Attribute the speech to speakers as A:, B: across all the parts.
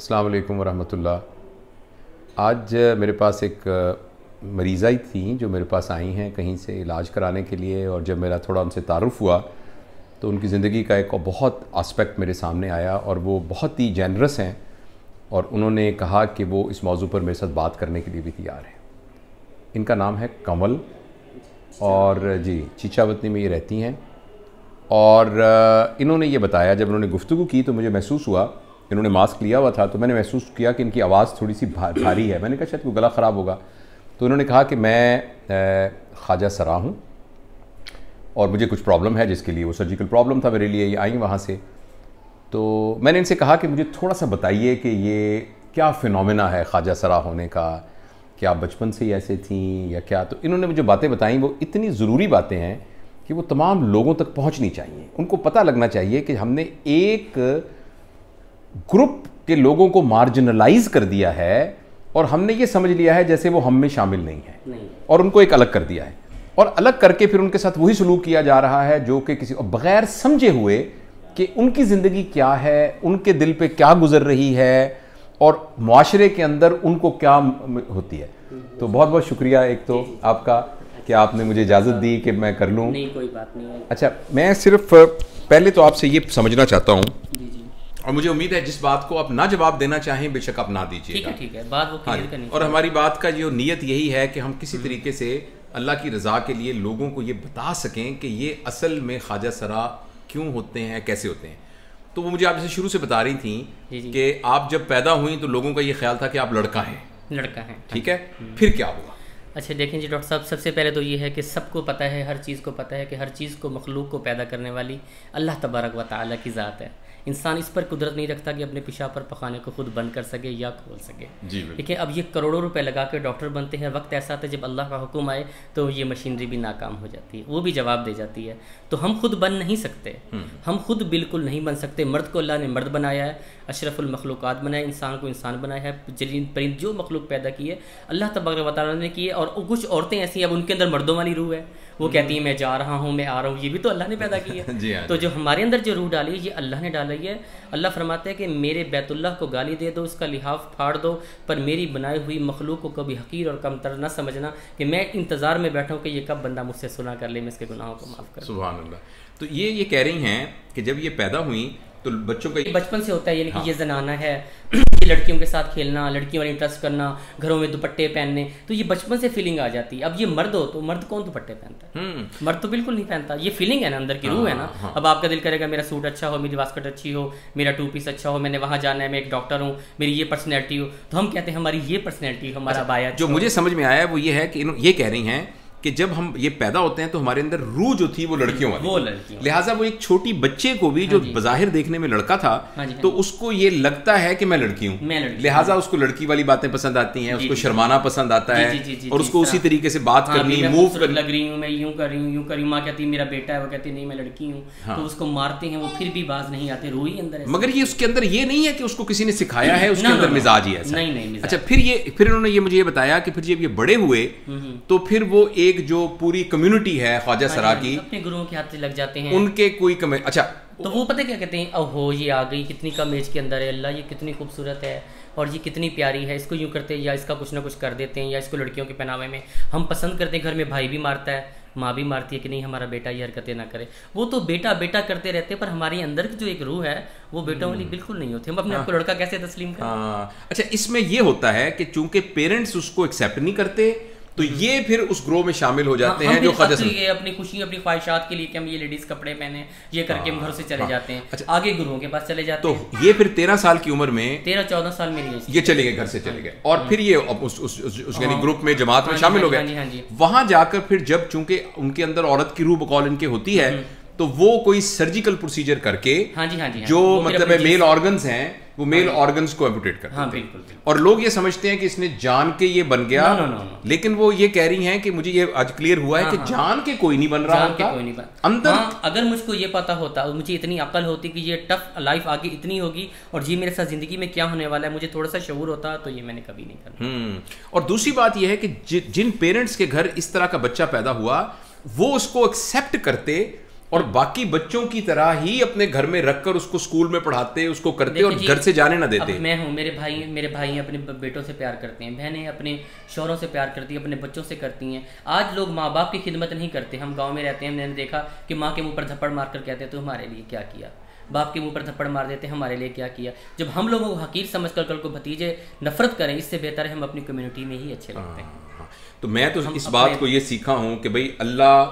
A: अस्सलाम वालेकुम वरहमतुल्लाह। आज मेरे पास एक मरीज़ा ही थी जो मेरे पास आई हैं कहीं से इलाज कराने के लिए, और जब मेरा थोड़ा उनसे तारुफ़ हुआ तो उनकी ज़िंदगी का एक बहुत आस्पेक्ट मेरे सामने आया और वो बहुत ही जेनरस हैं और उन्होंने कहा कि वो इस मौजू पर मेरे साथ बात करने के लिए भी तैयार हैं। इनका नाम है कमल और जी चीचावतनी में ये रहती हैं। और इन्होंने ये बताया, जब उन्होंने गुफ्तगू की तो मुझे महसूस हुआ, इन्होंने मास्क लिया हुआ था तो मैंने महसूस किया कि इनकी आवाज़ थोड़ी सी भारी है। मैंने कहा शायद कोई गला ख़राब होगा, तो इन्होंने कहा कि मैं ख्वाजा सरा हूँ और मुझे कुछ प्रॉब्लम है जिसके लिए वो सर्जिकल प्रॉब्लम था मेरे लिए, ये आई वहाँ से। तो मैंने इनसे कहा कि मुझे थोड़ा सा बताइए कि ये क्या फिनोमेना है ख्वाजा सरा होने का, क्या आप बचपन से ही ऐसे थीं या क्या। तो इन्होंने मुझे बातें बताई, वो इतनी ज़रूरी बातें हैं कि वो तमाम लोगों तक पहुँचनी चाहिए। उनको पता लगना चाहिए कि हमने एक ग्रुप के लोगों को मार्जिनलाइज कर दिया है और हमने ये समझ लिया है जैसे वो हम में शामिल नहीं है और उनको एक अलग कर दिया है, और अलग करके फिर उनके साथ वही सलूक किया जा रहा है जो कि किसी बगैर समझे हुए कि उनकी ज़िंदगी क्या है, उनके दिल पे क्या गुजर रही है और मुआशरे के अंदर उनको क्या होती है। तो बहुत बहुत शुक्रिया एक तो आपका कि आपने मुझे इजाज़त दी कि मैं कर लूँ।
B: नहीं, कोई बात नहीं है।
A: अच्छा, मैं सिर्फ पहले तो आपसे ये समझना चाहता हूँ, और मुझे उम्मीद है जिस बात को आप ना जवाब देना चाहें बेशक आप ना दीजिएगा।
B: ठीक है, बात वो क्लियर करनी।
A: और हमारी बात का जो नियत यही है कि हम किसी तरीके से अल्लाह की रज़ा के लिए लोगों को ये बता सकें कि ये असल में ख्वाजा सरा क्यों होते हैं, कैसे होते हैं। तो वो मुझे आप जैसे शुरू से बता रही थी कि आप जब पैदा हुई तो लोगों का ये ख्याल था कि आप लड़का हैं, ठीक है, फिर क्या हुआ?
B: अच्छा देखें जी डॉक्टर साहब, सबसे पहले तो ये है कि सबको पता है, हर चीज़ को पता है कि हर चीज़ को मखलूक को पैदा करने वाली अल्लाह तबारक व तआला की ज़ात है। इंसान इस पर कुदरत नहीं रखता कि अपने पेशाब पर पखाने को खुद बंद कर सके या खोल सके। देखिए अब ये करोड़ों रुपए लगा के डॉक्टर बनते हैं, वक्त ऐसा आता है जब अल्लाह का हुक्म आए तो ये मशीनरी भी नाकाम हो जाती है, वो भी जवाब दे जाती है। तो हम खुद बन नहीं सकते, हम खुद बिल्कुल नहीं बन सकते। मर्द को अल्लाह ने मर्द बनाया है, अशरफुल मखलूक़ात बनाया, इंसान को इंसान बनाया है, जरीन परिंद जो मखलूक पैदा की है अल्लाह तबारक व तआला ने की है। और कुछ औरतें ऐसी हैं अब उनके अंदर मर्दों वाली रूह है, वो कहती हैं मैं जा रहा हूँ, मैं आ रहा हूँ, ये भी तो अल्लाह ने पैदा की है। तो जो हमारे अंदर जो रूह डाली है ये अल्लाह ने डाली है। अल्लाह फरमाते हैं कि मेरे बैतुल्लाह को गाली दे दो, उसका लिहाफ फाड़ दो, पर मेरी बनाई हुई मखलूक को कभी हकीर और कमतर न समझना कि मैं इंतज़ार में बैठा हूँ कि ये कब बंदा मुझसे सुना कर ले, मैं इसके गुनाहों को माफ़ कर।
A: सुभान अल्लाह। तो ये कह रही हैं कि जब ये पैदा हुई तो बच्चों का
B: बचपन से होता है, यानी कि ये जनाना है, ये लड़कियों के साथ खेलना, लड़कियों वाली इंटरेस्ट करना, घरों में दुपट्टे पहनने, तो ये बचपन से फीलिंग आ जाती है। अब ये मर्द हो तो मर्द कौन दुपट्टे पहनता है? मर्द तो बिल्कुल नहीं पहनता। ये फीलिंग है ना, अंदर की रूह है ना। अब आपका दिल करेगा मेरा सूट अच्छा हो, मेरी वास्कट अच्छी हो, मेरा टू पीस अच्छा हो, मैंने वहाँ जाना है, मैं एक डॉक्टर हूँ, मेरी ये पर्सनैलिटी हो, तो हम कहते हैं हमारी ये पर्सनैलिटी, हमारा बाया।
A: जो मुझे समझ में आया वो ये है कि ये कह रही हैं कि जब हम ये पैदा होते हैं तो हमारे अंदर रूह जो थी वो लड़कियों वाली, लिहाजा वो एक छोटी बच्चे को भी जो बज़ाहिर देखने में लड़का था तो उसको ये लगता है कि मैं लड़की हूँ, लिहाजा उसको लड़की वाली बातें पसंद आती हैं, उसको शर्माना पसंद आता है और उसको उसी तरीके से बात करनी, मूव करनी,
B: लग रही हूँ, मैं यूं कर रही हूँ, यूं कर रही हूँ, माँ कहती है मेरा बेटा है, वो कहती है नहीं मैं लड़की हूँ, तो उसको मारते हैं, वो फिर भी बाज नहीं आते, रूह ही अंदर है।
A: मगर ये उसके अंदर ये नहीं है कि उसको किसी ने सिखाया है, उसके अंदर मिजाज ही ऐसा।
B: नहीं।
A: अच्छा, फिर उन्होंने ये मुझे ये बताया कि फिर जब ये बड़े हुए तो फिर वो एक जो पूरी कम्युनिटी है ख्वाजा सरा की,
B: अपने गुरुओं के हाथ से लग जाते हैं,
A: उनके कोई अच्छा
B: तो वो पता क्या कहते हैं, ओहो ये आ गई, कितनी कम एज के अंदर है, अल्लाह ये कितनी खूबसूरत है और ये कितनी प्यारी है, इसको यूँ करते हैं या इसका कुछ ना कुछ कर देते हैं, या इसको लड़कियों के पहनावे में हम पसंद करते हैं। घर में भाई भी मारता है, माँ भी मारती है कि नहीं हमारा बेटा ये हरकतें ना करे। वो तो बेटा बेटा करते रहते हैं, पर हमारे अंदर की जो एक रूह है वो बेटों वाली बिल्कुल नहीं होती। हम अपने आप को लड़का कैसे तस्लीम करें?
A: अच्छा, इसमें ये होता है कि चूंकि पेरेंट्स उसको एक्सेप्ट नहीं करते तो ये फिर उस ग्रोह में शामिल हो जाते हैं जो ख्वाजा
B: ये अपनी खुशी अपनी ख्वाहिशात के लिए कि हम ये लेडीज कपड़े पहने, ये करके हम घर से चले जाते हैं। अच्छा, आगे गुरुओं के पास चले जाते हैं।
A: तो ये फिर 13 साल की उम्र में,
B: 13-14 साल मेरी एज,
A: ये चले गए, घर से चले गए और फिर ये उस यानी ग्रुप में, जमात में शामिल हो गए। वहां जाकर फिर जब चूंकि उनके अंदर औरत की रूह बकौल इनके होती है तो वो कोई सर्जिकल प्रोसीजर करके जो मतलब मेल ऑर्गन्स हैं वो मेल ऑर्गन्स को एम्पुटेट करते हैं।
B: बिल्कुल।
A: और लोग ये समझते हैं कि इसने जान के ये बन गया, लेकिन वो ये कह रही हैं कि मुझे ये आज क्लियर हुआ है कि जान के कोई नहीं बन रहा होता अंदर।
B: अगर मुझको ये पता होता, मुझे इतनी अकल होती कि ये टफ लाइफ आगे इतनी होगी और ये मेरे साथ जिंदगी में क्या होने वाला है, मुझे थोड़ा सा शऊर होता, तो ये मैंने कभी नहीं करना।
A: और दूसरी बात यह है कि जिन पेरेंट्स के घर इस तरह का बच्चा पैदा हुआ वो उसको एक्सेप्ट करते और बाकी बच्चों की तरह ही अपने घर में रखकर उसको स्कूल में पढ़ाते, उसको करते और घर से जाने ना देते।
B: मैं हूँ, मेरे भाई अपने बेटों से प्यार करते हैं, बहनें अपने शौहरों से प्यार करती हैं, अपने बच्चों से करती हैं। आज लोग माँ बाप की खिदमत नहीं करते। हम गाँव में रहते हैं, मैंने देखा कि माँ के मुँह पर थप्पड़ मार कर कहते हैं तो हमारे लिए क्या किया, बाप के मुंह पर थप्पड़ मार देते हैं हमारे लिए क्या किया। जब हम लोगों को हकीर समझकर कल को भतीजे नफरत करें, इससे बेहतर है हम अपनी कम्युनिटी में ही अच्छे लगते हैं।
A: तो मैं तो इस बात को ये सीखा हूँ कि भाई अल्लाह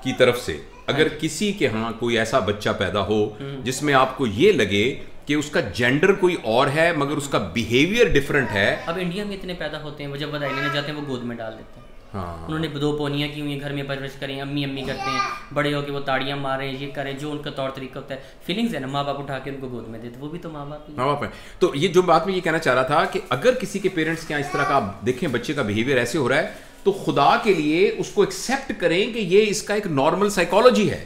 A: की तरफ से अगर किसी के यहाँ कोई ऐसा बच्चा पैदा हो जिसमें आपको ये लगे कि उसका जेंडर कोई और है मगर उसका बिहेवियर डिफरेंट है।
B: अब इंडिया में इतने पैदा होते हैं, वो जब बधाई लेने जाते हैं वो गोद में डाल देते हैं।
A: हाँ।
B: उन्होंने 2 पोनियाँ की हुई हैं, घर में परवरिश करें, अम्मी अम्मी करते हैं, बड़े होके वो ताड़ियाँ मारें, ये करें, जो उनका तौर तरीका होता है। फीलिंग्स है ना, माँ बाप उठा के उनको गोद में देते, वो भी तो माँ बाप
A: है। तो ये जो बात मैं ये कहना चाह रहा था कि अगर किसी के पेरेंट्स के यहाँ इस तरह का आप देखें बच्चे का बिहेवियर ऐसे हो रहा है तो खुदा के लिए उसको एक्सेप्ट करें कि ये इसका एक नॉर्मल साइकोलॉजी है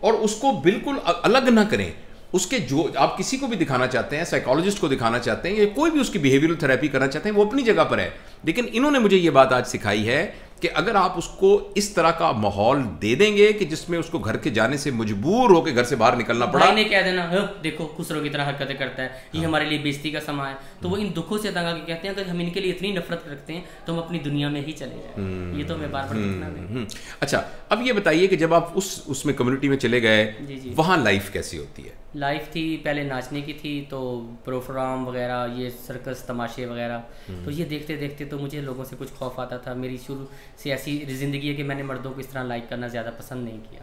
A: और उसको बिल्कुल अलग ना करें। उसके जो आप किसी को भी दिखाना चाहते हैं, साइकोलॉजिस्ट को दिखाना चाहते हैं या कोई भी उसकी बिहेवियरल थेरेपी करना चाहते हैं, वो अपनी जगह पर है। लेकिन इन्होंने मुझे ये बात आज सिखाई है कि अगर आप उसको इस तरह का माहौल दे देंगे कि जिसमें उसको घर के जाने से मजबूर होकर घर से बाहर निकलना पड़ा,
B: भाई ने कह देना देखो खुसरो की तरह हरकतें करता है, ये हमारे लिए बेइज्जती का समय है, तो वो इन दुखों से तंग आके कहते हैं अगर हम इनके लिए इतनी नफरत रखते हैं तो हम अपनी दुनिया में ही चले जाए। ये तो मैं बार बार
A: अच्छा, अब ये बताइए कि जब आप उसमें कम्युनिटी में चले गए, वहाँ लाइफ कैसी होती है?
B: लाइफ थी पहले नाचने की थी, तो प्रोग्राम वगैरह, ये सर्कस तमाशे वगैरह, तो ये देखते देखते तो मुझे लोगों से कुछ खौफ आता था। मेरी शुरू से ऐसी ज़िंदगी है कि मैंने मर्दों को इस तरह लाइक करना ज़्यादा पसंद नहीं किया।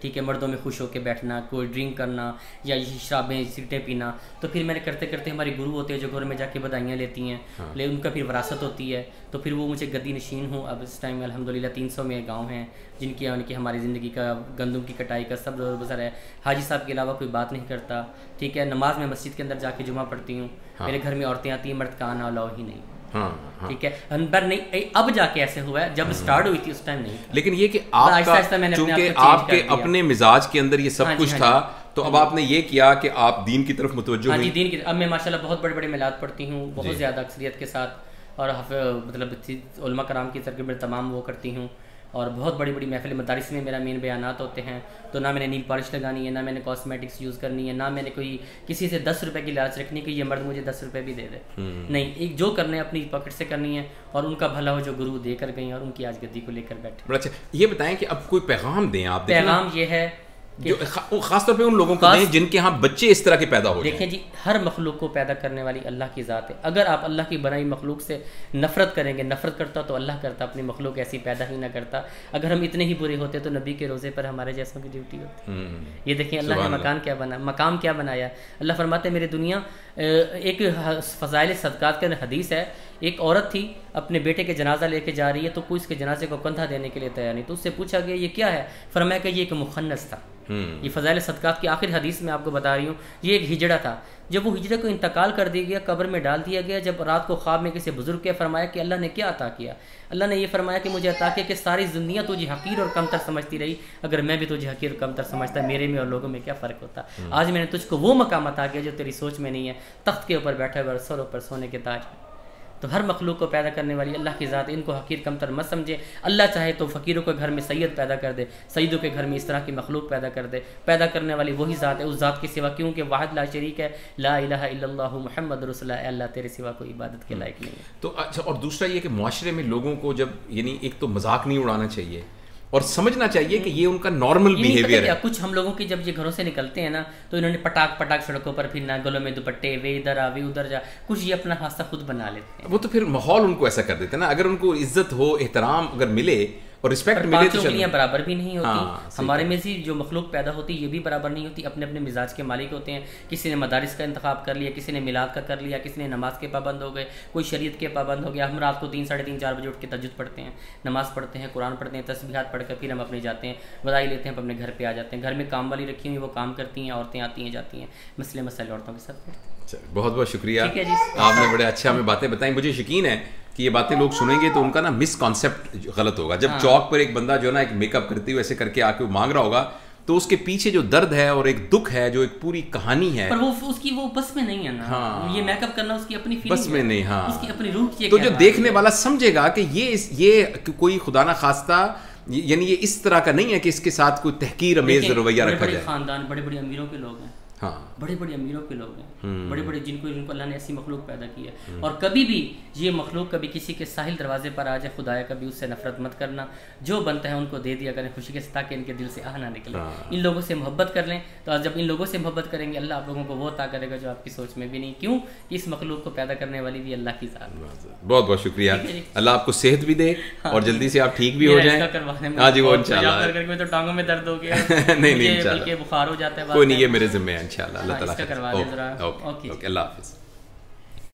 B: ठीक है, मर्दों में खुश होकर बैठना, कोई ड्रिंक करना या ये शराबें सिगरेटें पीना, तो फिर मैंने करते करते हमारी गुरु होते हैं जो घर में जाके बधाइयाँ लेती हैं, लेकिन उनका फिर विरासत होती है, तो फिर वो मुझे गद्दी नशीन हूँ। अब इस टाइम अल्हम्दुलिल्लाह 300 में गाँव हैं जिनकी उनकी हमारी ज़िंदगी का गंदम की कटाई का सब बसर है। हाजी साहब के अलावा कोई बात नहीं करता। ठीक है, नमाज में मस्जिद के अंदर जाके जुमा पढ़ती हूँ। मेरे घर में औरतें आती हैं, मर्द का आना अलाउ ही नहीं। ठीक है, अंदर नहीं, अब जाके ऐसे हुआ है, जब स्टार्ट हुई थी उस टाइम नहीं।
A: लेकिन ये कि चूंकि आपके अपने मिजाज के अंदर ये सब कुछ था, तो अब आपने ये किया कि आप दीन की तरफ मुतवज्जो हुई।
B: दीन की, अब मैं माशाल्लाह बहुत बड़े बड़े मिलाद पढ़ती हूँ, बहुत ज़्यादा अक्सरियत के साथ, और मतलब उलमा कराम की तरफ में तमाम वो करती हूँ, और बहुत बड़ी बड़ी महफिल मदारिस में मेरा मेन बयानात होते हैं। तो ना मैंने नील पॉलिश लगानी है, ना मैंने कॉस्मेटिक्स यूज़ करनी है, ना मैंने कोई किसी से 10 रुपये की लालच रखनी कि ये मर्द मुझे 10 रुपये भी दे दे। नहीं, एक जो करने अपनी पॉकेट से करनी है, और उनका भला हो जो गुरु दे कर गई और उनकी आज गद्दी को लेकर बैठे।
A: बड़ा अच्छा, ये बताएं कि अब कोई पैगाम दें आप।
B: पैगाम ये है
A: जो खासतौर पे उन लोगों को दें जिनके यहाँ बच्चे इस तरह के पैदा हो।
B: देखें जी, हर मखलूक को पैदा करने वाली अल्लाह की ज़ात है। अगर आप अल्लाह की बनाई मखलूक से नफरत करेंगे, नफरत करता तो अल्लाह करता, अपनी मखलूक ऐसी पैदा ही ना करता। अगर हम इतने ही बुरे होते तो नबी के रोज़े पर हमारे जैसों की ड्यूटी होती। ये देखें अल्लाह ने मकाम क्या बनाया। अल्लाह फरमाते मेरी दुनिया, एक फ़ज़ाइल सदक़ात के हदीस है, एक औरत थी अपने बेटे के जनाजा लेके जा रही है, तो कोई इसके जनाजे को कंधा देने के लिए तैयार नहीं, तो उससे पूछा गया ये क्या है, फरमाया कि ये एक मुखन्नस था। ये फ़ज़ाइल सदक़ात की आखिर हदीस में आपको बता रही हूँ, ये एक हिजड़ा था। जब वो हिजड़े को इंतकाल कर दिया गया, कब्र में डाल दिया गया, जब रात को ख्वाब में किसी बुजुर्ग के फरमाया कि अल्लाह ने क्या अता किया, अल्लाह ने ये फरमाया कि मुझे अता किया कि सारी दुनिया तुझे हकीर और कमतर समझती रही, अगर मैं भी तुझे हकीर और कमतर समझता, मेरे में और लोगों में क्या फ़र्क होता। आज मैंने तुझको वो मकाम अता किया जो तेरी सोच में नहीं है, तख्त के ऊपर बैठे हुए सरों पर सोने के ताज। तो हर मखलूक को पैदा करने वाली अल्लाह की ज़ात, इनको हकीर कमतर मत समझे। अल्लाह चाहे तो फ़कीरों के घर में सैयद पैदा कर दे, सैयदों के घर में इस तरह की मखलूक पैदा कर दे। पैदा करने वाली वही ज़ात है, उस ज़ात के सिवा, क्योंकि वाहिद ला शरीक है, ला इलाहा इल्लल्लाहु मुहम्मद रसूलुल्लाह, अल्लाह तेरे सिवा कोई इबादत के लायक नहीं है।
A: तो अच्छा, और दूसरा ये कि मुआशरे में लोगों को जब, यानी एक तो मजाक नहीं उड़ाना चाहिए और समझना चाहिए कि ये उनका नॉर्मल बिहेवियर है।
B: कुछ हम लोगों की जब ये घरों से निकलते हैं ना, तो इन्होंने पटाक सड़कों पर फिरना, गलों में दुपट्टे, वे इधर आ वे उधर जा, कुछ ये अपना हादसा खुद बना लेते हैं।
A: वो तो फिर माहौल उनको ऐसा कर देते हैं ना। अगर उनको इज्जत हो, एहतराम अगर मिले और रिस्पेक्ट मिले तो
B: उंगलियां बराबर भी नहीं होती। हमारे में से जो मखलूक पैदा होती है ये भी बराबर नहीं होती, अपने अपने मिजाज के मालिक होते हैं। किसी ने मदारिस का इंतखाब कर लिया, किसी ने मिलाद का कर लिया, किसी ने नमाज के पाबंद हो गए, कोई शरीयत के पाबंद हो गया। हम रात को 3, साढ़े 3, 4 बजे उठ के तहज्जुद पढ़ते हैं, नमाज़ पढ़ते हैं, कुरान पढ़ते हैं, तस्बीहात पढ़ कर फिर हम अपने जाते हैं, बधाई लेते हैं, अपने घर पर आ जाते हैं। घर में काम वाली रखी हुई, वो काम करती हैं, औरतें आती हैं जाती हैं, मसले मसाइल औरतों के साथ।
A: बहुत बहुत शुक्रिया, आपने बड़े अच्छे हमें बातें बताई। मुझे यकीन है कि ये बातें लोग सुनेंगे तो उनका ना मिसकॉन्सेप्ट गलत होगा। जब चौक पर एक बंदा जो है ना एक मेकअप करते हुए ऐसे करके आके वो मांग रहा होगा, तो उसके पीछे जो दर्द है और एक दुख है, जो एक पूरी कहानी है,
B: पर वो उसकी वो बस में नहीं है ना। हाँ, ये मेकअप करना उसकी अपनी फीलिंग
A: बस में नहीं। हाँ,
B: उसकी अपनी रूह की।
A: तो जो देखने वाला समझेगा कि ये कोई खुदा ना खास्ता यानी ये इस तरह का नहीं है कि इसके साथ कोई तहकीर अमेज रवैया रखा जाए।
B: खानदान बड़े बड़े अमीरों के लोग हैं,
A: हाँ,
B: बड़े बड़े अमीरों के लोग हैं, बड़े बड़े जिनको अल्लाह ने ऐसी मखलूक पैदा की है। और कभी भी ये मखलूक कभी किसी के साहिल दरवाजे पर आ जाए, खुदाया कभी उससे नफरत मत करना, जो बनता है उनको दे दिया करें खुशी के, ताकि इनके दिल से आह ना निकले। इन लोगों से मोहब्बत कर लें, तो आज जब इन लोगों से मोहब्बत करेंगे अल्लाह आप लोगों को वो अता करेगा जो आपकी सोच में भी नहीं। क्यों? इस मखलूक को पैदा करने वाली भी अल्लाह की ज़ात।
A: बहुत बहुत शुक्रिया, अल्लाह आपको सेहत भी दे और जल्दी से आप ठीक भी हो जाएं। हाँ जी, वो इंशाल्लाह।
B: तो टांगों में दर्द हो गया,
A: नहीं,
B: बल्कि बुखार हो जाता है,
A: कोई नहीं, ये मेरे जिम्मे है इंशाल्लाह, अल्लाह ताला
B: करवा दें जरा।
A: ओके, अल्लाह हाफिज़।